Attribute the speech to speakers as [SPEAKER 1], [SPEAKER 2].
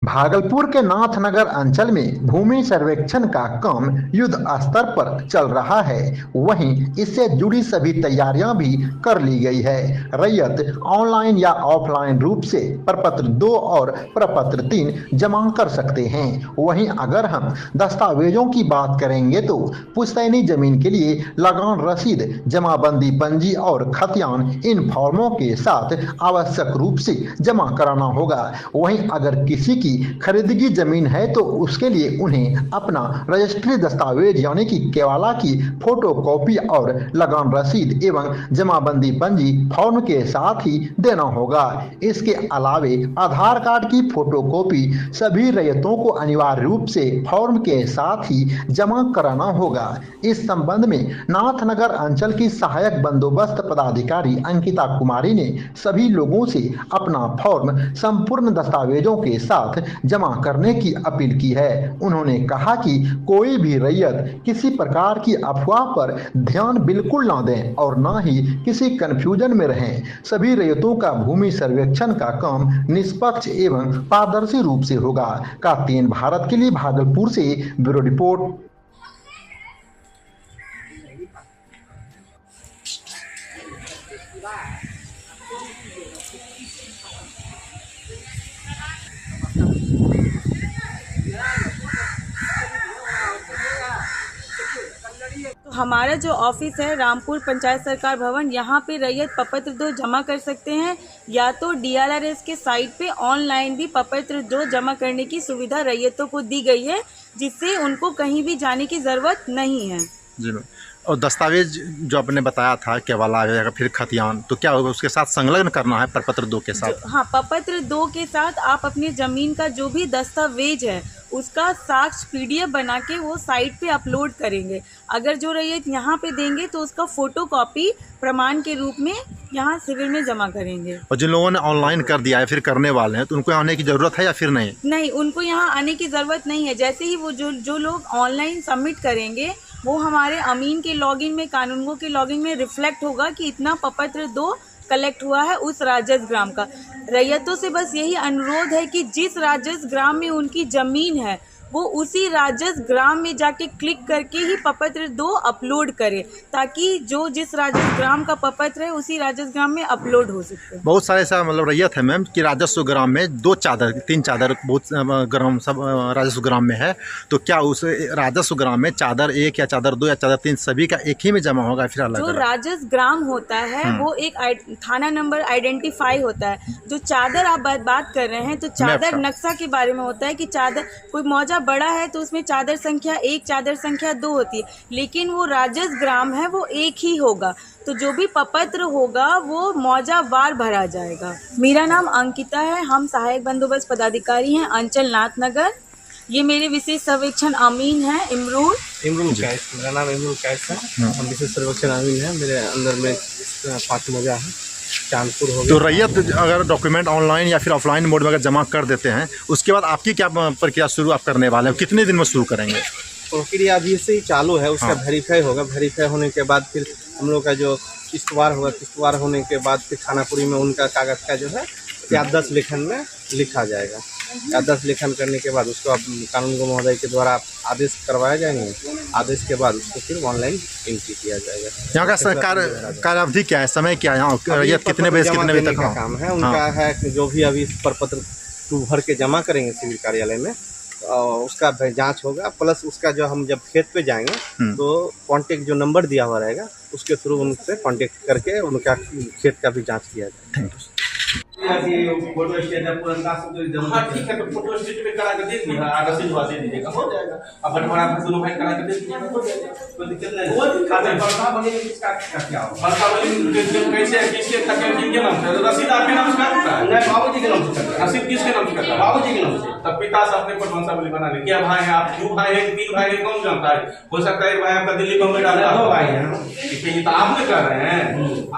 [SPEAKER 1] भागलपुर के नाथनगर अंचल में भूमि सर्वेक्षण का काम युद्ध स्तर पर चल रहा है। वहीं इससे जुड़ी सभी तैयारियां भी कर ली गई है। रैयत ऑनलाइन या ऑफलाइन रूप से प्रपत्र 2 और प्रपत्र 3 जमा कर सकते हैं। वहीं अगर हम दस्तावेजों की बात करेंगे तो पुश्तैनी जमीन के लिए लगान रसीद, जमाबंदी पंजी और खतियान इन फॉर्मों के साथ आवश्यक रूप से जमा कराना होगा। वहीं अगर किसी की खरीदगी जमीन है तो उसके लिए उन्हें अपना रजिस्ट्री दस्तावेज यानी कि केवाला की फोटो कॉपी और लगान रसीद एवं जमाबंदी पंजी फॉर्म के साथ ही देना होगा। इसके अलावे आधार कार्ड की फोटो कॉपी सभी रैयतों को अनिवार्य रूप से फॉर्म के साथ ही जमा कराना होगा। इस संबंध में नाथनगर अंचल की सहायक बंदोबस्त पदाधिकारी अंकिता कुमारी ने सभी लोगों से अपना फॉर्म संपूर्ण दस्तावेजों के साथ जमा करने की अपील की है। उन्होंने कहा कि कोई भी रैयत किसी प्रकार की अफवाह पर ध्यान बिल्कुल ना दें और ना ही किसी कंफ्यूजन में रहें। सभी रैयतों का भूमि सर्वेक्षण का काम निष्पक्ष एवं पारदर्शी रूप से होगा। कातीन भारत के लिए भागलपुर से ब्यूरो रिपोर्ट।
[SPEAKER 2] तो हमारा जो ऑफिस है रामपुर पंचायत सरकार भवन, यहाँ पे रैयत प्रपत्र 2 जमा कर सकते हैं या तो DRRS के साइट पे ऑनलाइन भी प्रपत्र 2 जमा करने की सुविधा रैयतों को दी गई है, जिससे उनको कहीं भी जाने की ज़रूरत नहीं है।
[SPEAKER 3] जी मैम। और दस्तावेज जो आपने बताया था केवाला या फिर खतियान, तो क्या होगा उसके साथ संलग्न करना है प्रपत्र 2 के साथ?
[SPEAKER 2] हाँ, प्रपत्र 2 के साथ आप अपनी ज़मीन का जो भी दस्तावेज है उसका साक्ष्य PDF बना के वो साइट पे अपलोड करेंगे। अगर जो रैयत यहाँ पे देंगे तो उसका फोटो कॉपी प्रमाण के रूप में यहाँ सिविल में जमा करेंगे।
[SPEAKER 3] और जिन लोगों ने ऑनलाइन कर दिया है फिर करने वाले हैं, तो उनको आने की ज़रूरत है या फिर नहीं?
[SPEAKER 2] नहीं, उनको यहाँ आने की ज़रूरत नहीं है। जैसे ही वो जो लोग ऑनलाइन सबमिट करेंगे वो हमारे अमीन के लॉगिन में, कानूनगो के लॉगिन में रिफ्लेक्ट होगा कि इतना प्रपत्र 2 कलेक्ट हुआ है उस राजस्व ग्राम का। रैयतों से बस यही अनुरोध है कि जिस राजस्व ग्राम में उनकी ज़मीन है वो उसी राजस्व ग्राम में जाके क्लिक करके ही प्रपत्र 2 अपलोड करे, ताकि जो जिस राजस्व ग्राम का प्रपत्र है उसी राजस्व ग्राम में अपलोड हो सके।
[SPEAKER 3] बहुत सारे ऐसा मतलब रैयत है मैम कि राजस्व ग्राम में 2 चादर 3 चादर बहुत ग्राम सब राजस्व ग्राम में है, तो क्या उस राजस्व ग्राम में चादर 1 या चादर 2 या चादर 3 सभी का एक ही में जमा होगा फिर अलग?
[SPEAKER 2] जो राजस्व ग्राम होता है वो एक थाना नंबर आइडेंटिफाई होता है। जो चादर आप बात कर रहे हैं तो चादर नक्शा के बारे में होता है कि चादर कोई मौजा बड़ा है तो उसमें चादर संख्या 1 चादर संख्या 2 होती है, लेकिन वो राजस्व ग्राम है वो एक ही होगा। तो जो भी प्रपत्र होगा वो मौजा वार भरा जाएगा। मेरा नाम अंकिता है, हम सहायक बंदोबस्त पदाधिकारी हैं अंचल नाथनगर। ये मेरे विशेष सर्वेक्षण अमीन है इमरूल
[SPEAKER 4] कैश। मेरा नाम इमरूल कैश है। हम विशेष सर्वेक्षण अमीन है। मेरे अंदर में 5 मौजा है। कानपुर हो गया।
[SPEAKER 3] तो रैयत अगर डॉक्यूमेंट ऑनलाइन या फिर ऑफलाइन मोड में अगर जमा कर देते हैं, उसके बाद आपकी क्या प्रक्रिया शुरू आप करने वाले हैं? कितने दिन में शुरू करेंगे?
[SPEAKER 4] प्रक्रिया अभी से ही चालू है। उसका वेरीफाई होगा। वेरीफाई होने के बाद फिर हम लोग का जो किस्तवार होगा, किस्तवार होने के बाद फिर थानापुरी में उनका कागज़ का जो है याददाश्त लेखन में लिखा जाएगा। याददाश्त लेखन करने के बाद उसको आप कानूनगो महोदय के द्वारा आदेश करवाए जाएंगे। आदेश के बाद उसको फिर ऑनलाइन एंट्री किया जाएगा।
[SPEAKER 3] यहाँ का कार्य अवधि क्या है, समय क्या है? यहाँ रैयत कितने बजे से कितने बजे तक
[SPEAKER 4] का काम है उनका? है कि जो भी अभी प्रपत्र 2 भर के जमा करेंगे सिविल कार्यालय में, उसका जांच होगा। प्लस उसका जो हम जब खेत पे जाएंगे तो कांटेक्ट जो नंबर दिया हुआ रहेगा उसके थ्रू उनसे कांटेक्ट करके उनका खेत का भी जांच किया जाएगा।
[SPEAKER 3] Thank you.
[SPEAKER 5] फोटो स्टेट है पुरंदा हाँ ठीक है, तो फोटो स्टेट पे करा के दे दीजिए, आगे से दे दीजिएगा, हो जाएगा। अब बंटवारा फिर दोनों भाई करा के दे दीजिएगा, हो जाएगा, कोई दिक्कत नहीं। वो खाते बरसा बनेगी किसका क्या हो? बरसा बनेगी कैसे किसके तक किनके नाम से? रसीद आपके नाम से करता है? नहीं, बाबूजी के नाम से करता है। रसीद किसके नाम से करता है? बाबूजी के नाम से। तब पिता से अपने पर वंशावली बना ले। क्या भाई है आप? 2 भाई है, 3 भाई है, कौन जानता है? हो सकता है भाई आपका दिल्ली बॉम्बे डाला हो भाई है, तो आप नहीं कर रहे हैं।